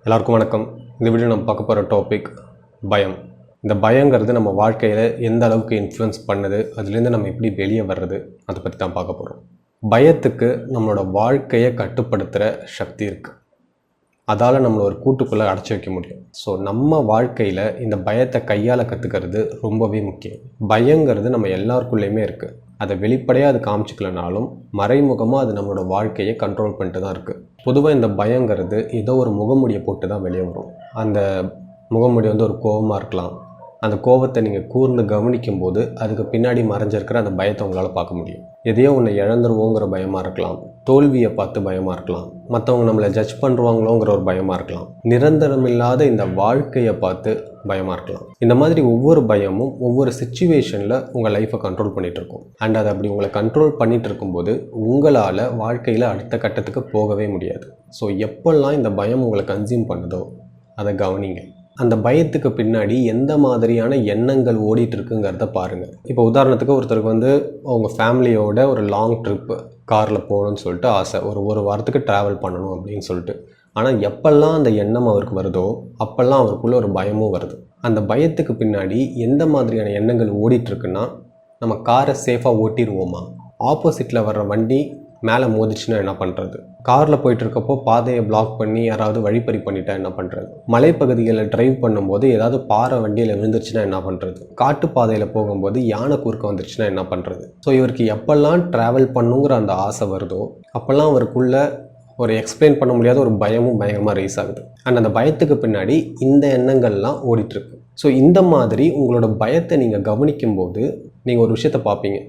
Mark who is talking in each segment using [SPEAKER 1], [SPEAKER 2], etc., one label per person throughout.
[SPEAKER 1] எல்லாருக்கும் வணக்கம். இந்த வீடியோ நம்ம பார்க்க போகிற டாபிக் பயம். இந்த பயங்கிறது நம்ம வாழ்க்கையில் எந்த அளவுக்கு இன்ஃப்ளூயன்ஸ் பண்ணுது, அதுலேருந்து நம்ம எப்படி வெளியே வர்றது, அதை பற்றி தான் பார்க்க போகிறோம். பயத்துக்கு நம்மளோட வாழ்க்கையை கட்டுப்படுத்துகிற சக்தி இருக்குது. அதால் நம்மளை ஒரு கூட்டுக்குள்ளே அடைச்சி வைக்க முடியும். ஸோ நம்ம வாழ்க்கையில் இந்த பயத்தை கையாள கற்றுக்கிறது ரொம்பவே முக்கியம். பயங்கிறது நம்ம எல்லாருக்குள்ளேயுமே இருக்குது. அதை வெளிப்படையாக அது காமிச்சிக்கலனாலும் மறைமுகமாக அது நம்மளோட வாழ்க்கையை கண்ட்ரோல் பண்ணிட்டு தான் இருக்குது. பொதுவாக இந்த பயங்கிறது ஏதோ ஒரு முகமூடியை போட்டு தான் வெளியே வரும். அந்த முகமூடி ஒரு கோபமாக இருக்கலாம். அந்த கோபத்தை நீங்கள் கூர்ந்து கவனிக்கும் போது அதுக்கு பின்னாடி மறைஞ்சிருக்கிற அந்த பயத்தை உங்களால் பார்க்க முடியும். எதையோ ஒன்று இழந்துருவோங்கிற பயமாக இருக்கலாம், தோல்வியை பார்த்து பயமாக இருக்கலாம், மற்றவங்க நம்மளை ஜட்ஜ் பண்ணுவாங்களோங்கிற ஒரு பயமாக இருக்கலாம், நிரந்தரமில்லாத இந்த வாழ்க்கையை பார்த்து பயமாக இருக்கலாம். இந்த மாதிரி ஒவ்வொரு பயமும் ஒவ்வொரு சிச்சுவேஷனில் உங்கள் லைஃப்பை கண்ட்ரோல் பண்ணிகிட்டு இருக்கும். அண்ட் அதை அப்படி உங்களை கண்ட்ரோல் பண்ணிகிட்டு இருக்கும்போது உங்களால் வாழ்க்கையில் அடுத்த கட்டத்துக்கு போகவே முடியாது. ஸோ எப்பெல்லாம் இந்த பயம் உங்களை கன்சியூம் பண்ணுதோ அதை கவனிங்க. அந்த பயத்துக்கு பின்னாடி எந்த மாதிரியான எண்ணங்கள் ஓடிட்டுருக்குங்கிறத பாருங்கள். இப்போ உதாரணத்துக்கு ஒருத்தருக்கு அவங்க ஃபேமிலியோட ஒரு லாங் ட்ரிப்பு காரில் போகணும்னு சொல்லிட்டு ஆசை, ஒரு வாரத்துக்கு ட்ராவல் பண்ணணும் அப்படின்னு சொல்லிட்டு. ஆனால் எப்பெல்லாம் அந்த எண்ணம் அவருக்கு வருதோ அப்போல்லாம் அவருக்குள்ளே ஒரு பயமும் வருது. அந்த பயத்துக்கு பின்னாடி எந்த மாதிரியான எண்ணங்கள் ஓடிட்டுருக்குன்னா, நம்ம காரை சேஃபாக ஓட்டிடுவோமா, ஆப்போசிட்டில் வர்ற வண்டி மேலே மோதிச்சுன்னா என்ன பண்ணுறது, காரில் போயிட்டுருக்கப்போ பாதையை பிளாக் பண்ணி யாராவது வழிப்பறி பண்ணிட்டா என்ன பண்ணுறது, மலைப்பகுதிகளில் ட்ரைவ் பண்ணும்போது ஏதாவது பாறை வண்டியில் விழுந்துருச்சுன்னா என்ன பண்ணுறது, காட்டு பாதையில் போகும்போது யானை குறுக்க வந்துருச்சுன்னா என்ன பண்ணுறது. ஸோ இவருக்கு எப்பெல்லாம் ட்ராவல் பண்ணுங்கிற அந்த ஆசை வருதோ அப்போல்லாம் அவருக்குள்ள ஒரு எக்ஸ்பிளைன் பண்ண முடியாத ஒரு பயமும் பயங்கரமாக ரைஸ் ஆகுது. அண்ட் அந்த பயத்துக்கு பின்னாடி இந்த எண்ணங்கள்லாம் ஓடிட்டுருக்கு. ஸோ இந்த மாதிரி உங்களோட பயத்தை நீங்கள் கவனிக்கும்போது நீங்கள் ஒரு விஷயத்தை பார்ப்பீங்க.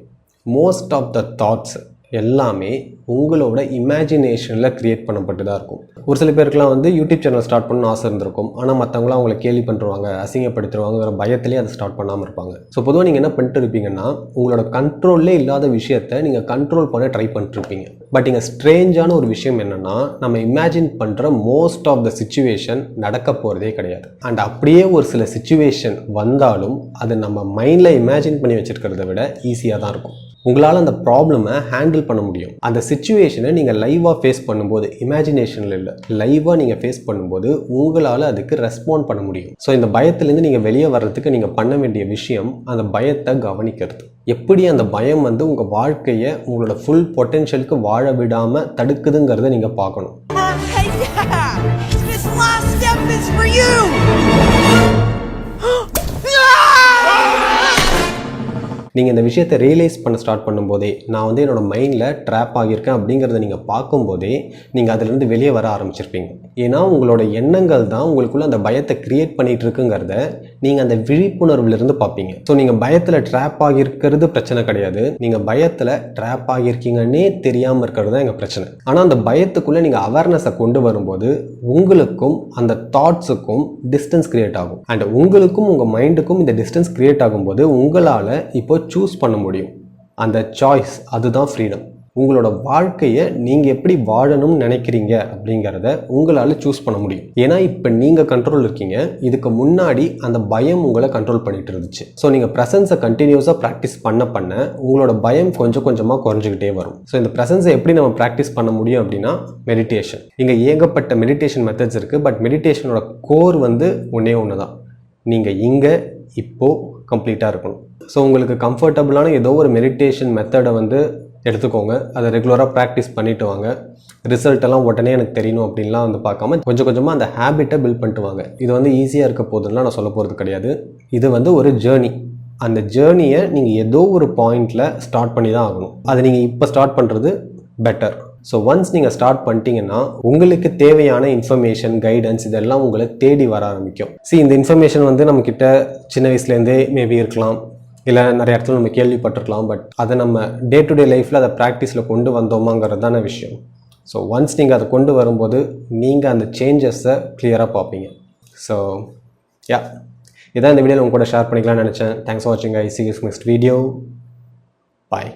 [SPEAKER 1] மோஸ்ட் ஆஃப் த தாட்ஸ் எல்லாமே உங்களோட இமேஜினேஷனில் க்ரியேட் பண்ணப்பட்டு தான் இருக்கும். ஒரு சில பேருக்குலாம் யூடியூப் சேனல் ஸ்டார்ட் பண்ணணும்னு ஆசை இருந்திருக்கும். ஆனால் மற்றவங்களாம் அவங்கள கேலி பண்ணுறாங்க, அசிங்கப்படுத்துருவாங்கிற பயத்திலே அதை ஸ்டார்ட் பண்ணாமல் இருப்பாங்க. ஸோ பொதுவாக நீங்கள் என்ன பண்ணிட்டு இருப்பீங்கன்னா, உங்களோட கண்ட்ரோல்லே இல்லாத விஷயத்தை நீங்கள் கண்ட்ரோல் பண்ண ட்ரை பண்ணிட்டுருப்பீங்க. பட் இங்கே ஸ்ட்ரேஞ்சான ஒரு விஷயம் என்னென்னா, நம்ம இமேஜின் பண்ணுற மோஸ்ட் ஆஃப் த சிச்சுவேஷன் நடக்க போகிறதே கிடையாது. அண்ட் அப்படியே ஒரு சில சிச்சுவேஷன் வந்தாலும் அது நம்ம மைண்டில் இமேஜின் பண்ணி வச்சுருக்கிறத விட ஈஸியாக தான் இருக்கும். உங்களால் அந்த ப்ராப்ளமை ஹேண்டில் பண்ண முடியும். அந்த சிச்சுவேஷனை நீங்கள் லைவாக ஃபேஸ் பண்ணும்போது, இமேஜினேஷனில் இல்லை, லைவாக நீங்கள் ஃபேஸ் பண்ணும்போது உங்களால் அதுக்கு ரெஸ்பாண்ட் பண்ண முடியும். ஸோ இந்த பயத்துலேருந்து நீங்கள் வெளியே வர்றதுக்கு நீங்கள் பண்ண வேண்டிய விஷயம் அந்த பயத்தை கவனிக்கிறது. எப்படி அந்த பயம் உங்கள் வாழ்க்கையை உங்களோட ஃபுல் பொட்டென்ஷியலுக்கு வாழ விடாமல் தடுக்குதுங்கிறத நீங்கள் பார்க்கணும். நீங்கள் இந்த விஷயத்தை ரியலைஸ் பண்ண ஸ்டார்ட் பண்ணும்போதே, நான் என்னோடய மைண்டில் ட்ராப் ஆகியிருக்கேன் அப்படிங்கிறத நீங்கள் பார்க்கும்போதே நீங்கள் அதிலேருந்து வெளியே வர ஆரம்பிச்சிருப்பீங்க. ஏன்னா உங்களோட எண்ணங்கள் தான் உங்களுக்குள்ளே அந்த பயத்தை க்ரியேட் பண்ணிகிட்டு இருக்குங்கிறத நீங்கள் அந்த விழிப்புணர்வுலேருந்து பார்ப்பீங்க. ஸோ நீங்கள் பயத்தில் ட்ராப் ஆகியிருக்கிறது பிரச்சனை கிடையாது, நீங்கள் பயத்தில் ட்ராப் ஆகியிருக்கீங்கன்னே தெரியாமல் இருக்கிறது தான் எங்கள் பிரச்சனை. ஆனால் அந்த பயத்துக்குள்ளே நீங்கள் அவேர்னஸை கொண்டு வரும்போது உங்களுக்கும் அந்த தாட்ஸுக்கும் டிஸ்டன்ஸ் க்ரியேட் ஆகும். அண்ட் உங்களுக்கும் உங்கள் மைண்டுக்கும் இந்த டிஸ்டன்ஸ் க்ரியேட் ஆகும்போது உங்களால் இப்போ சூஸ் பண்ண முடியும். அந்த சாய்ஸ், அதுதான் ஃப்ரீடம். உங்களோட வாழ்க்கையை நீங்கள் எப்படி வாழணும்னு நினைக்கிறீங்க அப்படிங்கிறத உங்களால் சூஸ் பண்ண முடியும். ஏன்னா இப்போ நீங்கள் கண்ட்ரோல் இருக்கீங்க. இதுக்கு முன்னாடி அந்த பயம் உங்களை கண்ட்ரோல் பண்ணிட்டு இருந்துச்சு. ஸோ நீங்கள் ப்ரெசன்ஸை கண்டினியூஸாக ப்ராக்டிஸ் பண்ண உங்களோட பயம் கொஞ்சம் கொஞ்சமாக குறைஞ்சிக்கிட்டே வரும். ஸோ இந்த ப்ரெசன்ஸை எப்படி நம்ம ப்ராக்டிஸ் பண்ண முடியும் அப்படின்னா, மெடிடேஷன். இங்கே ஏகப்பட்ட மெடிடேஷன் மெத்தட்ஸ் இருக்குது. பட் மெடிடேஷனோட கோர் ஒன்றே ஒன்று தான். நீங்கள் இங்கே இப்போது கம்ப்ளீட்டாக இருக்கணும். ஸோ உங்களுக்கு கம்ஃபர்டபுளான ஏதோ ஒரு மெடிடேஷன் மெத்தடை எடுத்துக்கோங்க. அதை ரெகுலராக ப்ராக்டிஸ் பண்ணிட்டு வாங்க. ரிசல்ட்டெல்லாம் உடனே எனக்கு தெரியணும் அப்படின்லாம் பார்க்காம கொஞ்சம் கொஞ்சமாக அந்த ஹேபிட்டை பில்ட் பண்ணிட்டு வாங்க. இது ஈஸியாக இருக்க போதுன்னா நான் சொல்ல போகிறது கிடையாது. இது ஒரு ஜேர்னி. அந்த ஜேர்னியை நீங்கள் ஏதோ ஒரு பாயிண்டில் ஸ்டார்ட் பண்ணி தான் ஆகணும். அதை நீங்கள் இப்போ ஸ்டார்ட் பண்ணுறது பெட்டர். ஸோ ஒன்ஸ் நீங்கள் ஸ்டார்ட் பண்ணிட்டீங்கன்னா உங்களுக்கு தேவையான இன்ஃபர்மேஷன், கைடன்ஸ் இதெல்லாம் உங்களை தேடி வர ஆரம்பிக்கும். இந்த இன்ஃபர்மேஷன் நம்மக்கிட்ட சின்ன வயசுலேருந்தே மேபி இருக்கலாம், இல்லை நிறைய இடத்துல நம்ம கேள்விப்பட்டிருக்கலாம். பட் அதை நம்ம டே டு டே லைஃப்பில் அதை ப்ராக்டிஸில் கொண்டு வந்தோமாங்கிறது தானே விஷயம். ஸோ ஒன்ஸ் நீங்கள் அதை கொண்டு வரும்போது நீங்கள் அந்த சேஞ்சஸை கிளியராக பார்ப்பீங்க. ஸோ இதான் இந்த வீடியோவில் உங்க கூட ஷேர் பண்ணிக்கலாம்னு நினச்சேன். தேங்க்ஸ் ஃபார் வாட்சிங். I see you next video. Bye.